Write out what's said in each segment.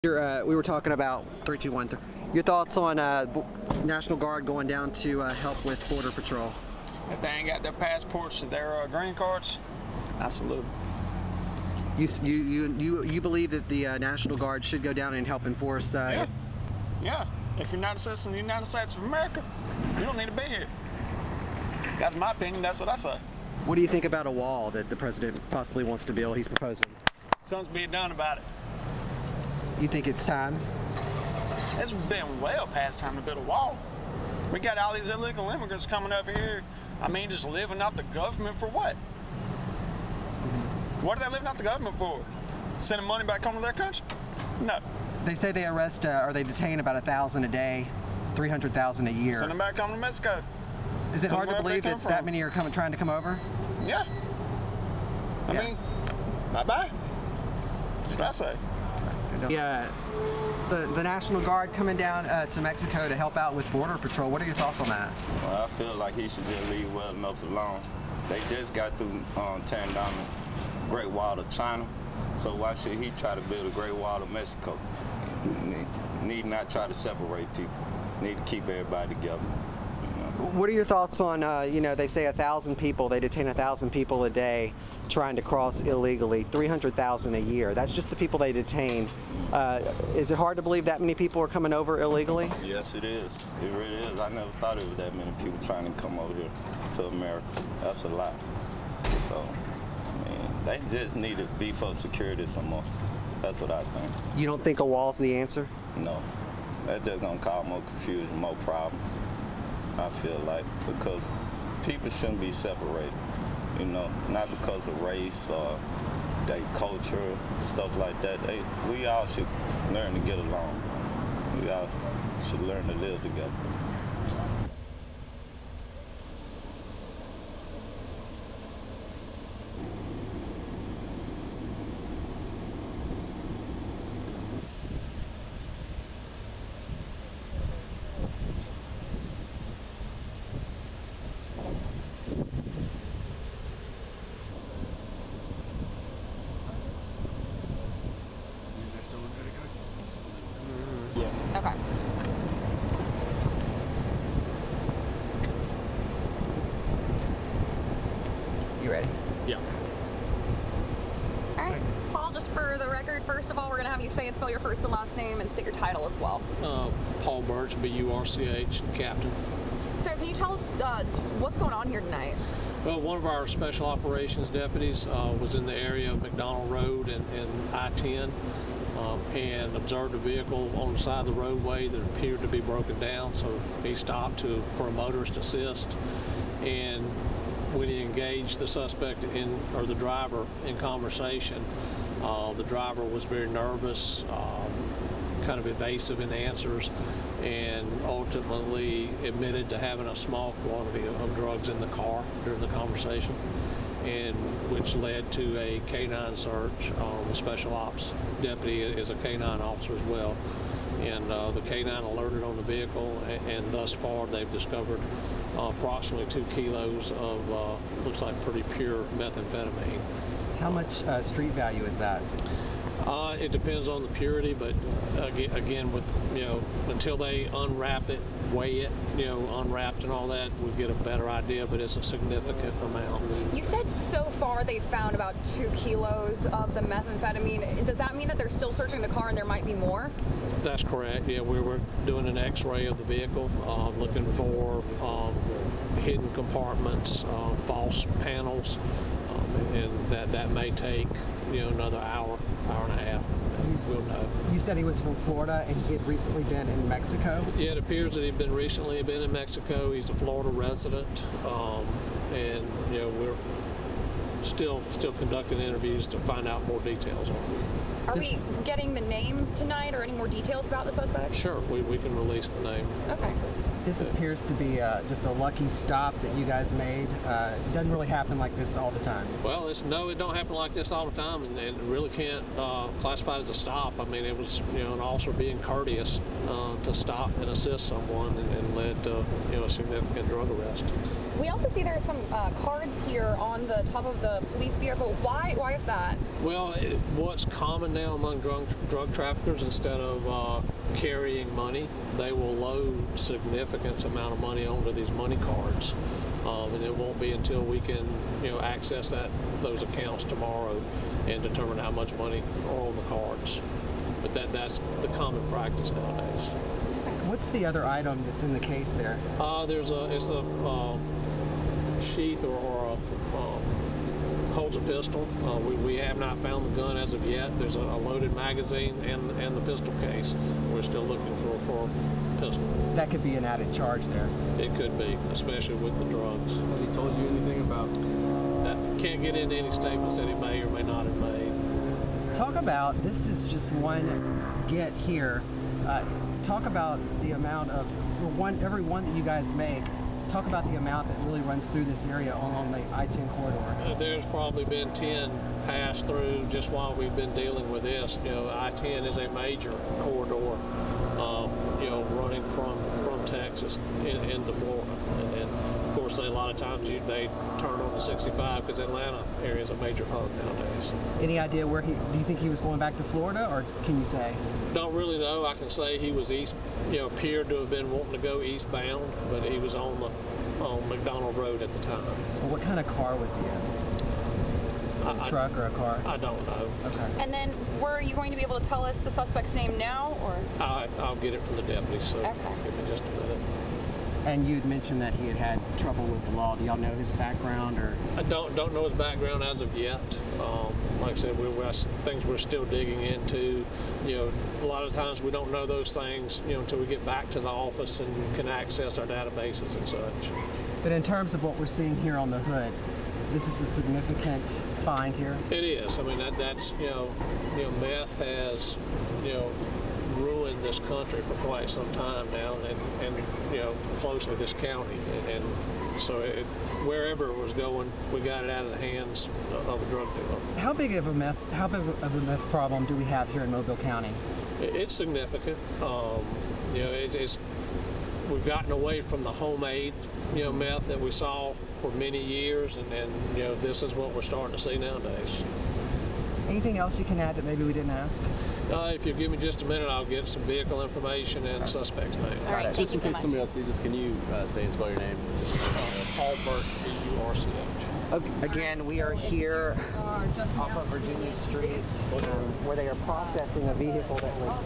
We were talking about 321. Your thoughts on National Guard going down to help with Border Patrol? If they ain't got their passports or their green cards, I salute them. You believe that the National Guard should go down and help enforce? Yeah. If you're not a citizen of the United States of America, you don't need to be here. That's my opinion. That's what I say. What do you think about a wall that the president possibly wants to build? He's proposing. Something's being done about it. You think it's time? It's been well past time to build a wall. We got all these illegal immigrants coming over here. I mean, just living off the government for what? What are they living off the government for? Sending money back home to their country? No. They say they arrest or they detain about 1,000 a day, 300,000 a year. Send them back home to Mexico. Is it hard to believe that many are trying to come over? Yeah. I mean, bye-bye. That's what I say. Yeah, the National Guard coming down to Mexico to help out with Border Patrol. What are your thoughts on that? Well, I feel like he should just leave well enough alone. They just got through tearing down the Great Wall of China, so why should he try to build a Great Wall of Mexico? Need not try to separate people. Need to keep everybody together. What are your thoughts on, they say 1,000 people, they detain 1,000 people a day trying to cross illegally, 300,000 a year. That's just the people they detain. Is it hard to believe that many people are coming over illegally? Yes, it is. It really is. I never thought it was that many people trying to come over here to America. That's a lot. So, I mean, they just need to beef up security some more. That's what I think. You don't think a wall's the answer? No. That's just going to cause more confusion, more problems. I feel like, because people shouldn't be separated, not because of race or their culture, stuff like that. We all should learn to get along. We all should learn to live together. Okay. You ready? Yeah. All right. Paul, just for the record, first of all, we're going to have you say and spell your first and last name and state your title as well. Paul Burch, B-U-R-C-H, captain. So can you tell us what's going on here tonight? Well, one of our special operations deputies was in the area of McDonald Road and I-10 and observed a vehicle on the side of the roadway that appeared to be broken down, so he stopped for a motorist assist. And when he engaged the suspect or the driver in conversation, the driver was very nervous, kind of evasive in answers, and ultimately admitted to having a small quantity of drugs in the car during the conversation, and which led to a canine search. The special ops deputy is a canine officer as well, and the canine alerted on the vehicle, and thus far they've discovered approximately 2 kilos of looks like pretty pure methamphetamine. How much street value is that? It depends on the purity, but again, with until they unwrap it, weigh it, unwrapped and all that, we get a better idea. But it's a significant amount. You said so far they found about 2 kilos of the methamphetamine. Does that mean that they're still searching the car and there might be more? That's correct. Yeah, we were doing an X-ray of the vehicle, looking for hidden compartments, false panels, and that may take another hour and a half. We'll know. You said he was from Florida and he had recently been in Mexico? Yeah, it appears that he'd been in Mexico. He's a Florida resident, and we're still conducting interviews to find out more details on him. Are we getting the name tonight or any more details about the suspect? Sure, we can release the name. Okay. This appears to be just a lucky stop that you guys made. It doesn't really happen like this all the time. Well, it don't happen like this all the time, and it really can't classify it as a stop. I mean, it was an officer being courteous to stop and assist someone, and led to a significant drug arrest. We also see there are some cards here on the top of the police vehicle. Why is that? Well, what's common now among drug traffickers, instead of carrying money, they will load significant amount of money onto these money cards. And it won't be until we can, access those accounts tomorrow and determine how much money are on the cards. But that's the common practice nowadays. What's the other item that's in the case there? It's a sheath or holds a pistol. We have not found the gun as of yet. There's a loaded magazine and the pistol case. We're still looking for a pistol. That could be an added charge there. It could be, especially with the drugs. Has he told you anything about? Can't get into any statements that he may or may not have made. Talk about, this is just one get here. Talk about the amount of, every one that you guys make, talk about the amount that really runs through this area along the I-10 corridor. There's probably been 10 passed through just while we've been dealing with this. I-10 is a major corridor, running from Texas into Florida. And of course, a lot of times they turn on the 65 because Atlanta area is a major hub nowadays. Any idea where do you think he was going back to Florida, or can you say? Don't really know. I can say he was east, appeared to have been wanting to go eastbound, but he was on McDonald Road at the time. Well, what kind of car was he in? A truck or a car? I don't know. Okay. And then, were you going to be able to tell us the suspect's name now, or? I'll get it from the deputies, so Okay. give me just a minute. And you'd mentioned that he had trouble with the law. Do y'all know his background, or? I don't know his background as of yet. Like I said, things we're still digging into. A lot of times we don't know those things, until we get back to the office and can access our databases and such. But in terms of what we're seeing here on the hood, this is a significant find here. It is. I mean, that's meth has ruined this country for quite some time now, and closely this county, and so wherever it was going, we got it out of the hands of a drug dealer. How big of a meth problem do we have here in Mobile County? It's significant. We've gotten away from the homemade meth that we saw for many years, and this is what we're starting to see nowadays. Anything else you can add that maybe we didn't ask? If you give me just a minute, I'll get some vehicle information and suspect's name. All right, Just in thank you so case much. somebody else sees this, can you say and spell your name? Paul Burch, B-U-R-C-H. Again, we are here off of Virginia Street where they are processing a vehicle that was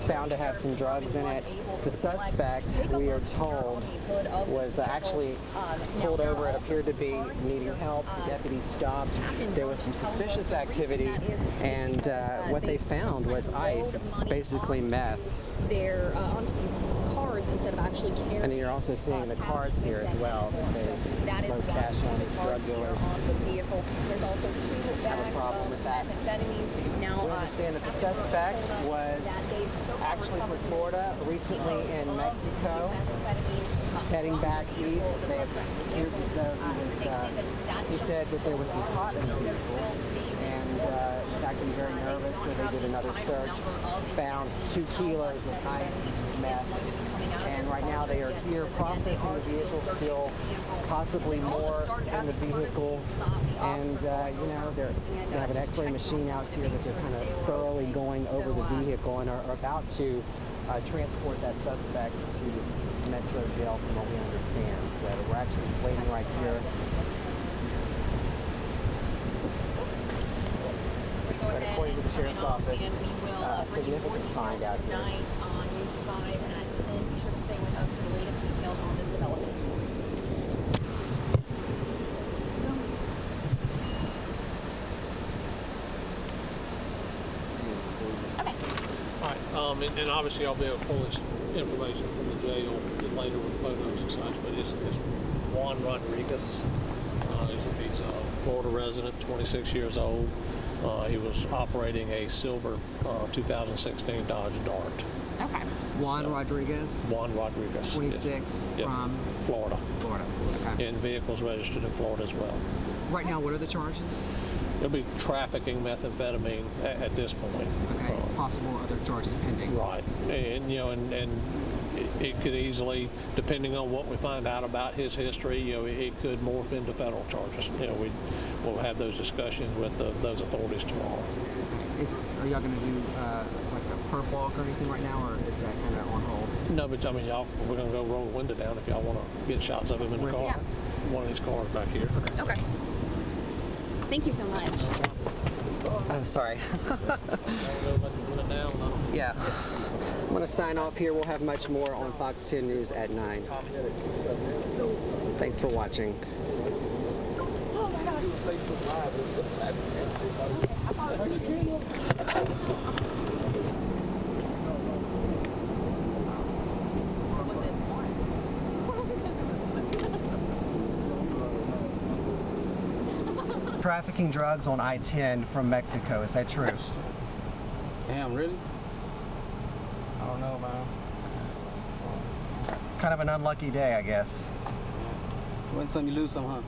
found to have some drugs in it. The suspect, we are told, was actually pulled over. It appeared to be needing help. The deputies stopped. There was some suspicious activity, and what they found was ice. It's basically meth. They're onto these cards instead of actually carrying. And then you're also seeing the cards here as well. That is Low cash on these drug dealers. on the vehicle. There's also 2 bags problem of with that. methamphetamines. Now, We understand that the suspect was actually from Florida, recently in Mexico, heading back east. They appears as though he said that there was some pot in the vehicle, and he's acting very nervous, so they did another search, found 2 kilos of ice, which is meth, and right now they are here processing the vehicle, still possibly more in the vehicle, and they have an x-ray machine out here that they're kind of thoroughly going over the vehicle and are about to transport that suspect to Metro Jail from what we understand. So we're actually waiting right here. But according to the Sheriff's Office, a significant find out here. On News 5 at 10. Be sure to stay with us for the latest details on this development. Okay. All right, and obviously I'll be able to pull this information from the jail later with photos and such, but it's Juan Rodriguez. He's a Florida resident, 26 years old. He was operating a silver 2016 Dodge Dart. Okay. Juan Rodriguez, Juan Rodriguez. 26, Yep. from Florida. Florida. Okay. And vehicles registered in Florida as well. Right now, what are the charges? It'll be trafficking methamphetamine at this point. Okay. Possible other charges pending. Right, and and it could easily, depending on what we find out about his history, you know, it could morph into federal charges. You know, we'll have those discussions with those authorities tomorrow. Are y'all going to do like a perp walk or anything right now, or is that kind of on hold? No, but I mean, we're going to go roll the window down if y'all want to get shots of him in the car. One of these cars back here. Okay. Thank you so much. I'm sorry. Yeah. I'm going to sign off here. We'll have much more on Fox 10 News at 9. Thanks for watching. Trafficking drugs on I-10 from Mexico. Is that true? Damn, really? I don't know, man. Kind of an unlucky day, I guess. Win some, you lose some, huh?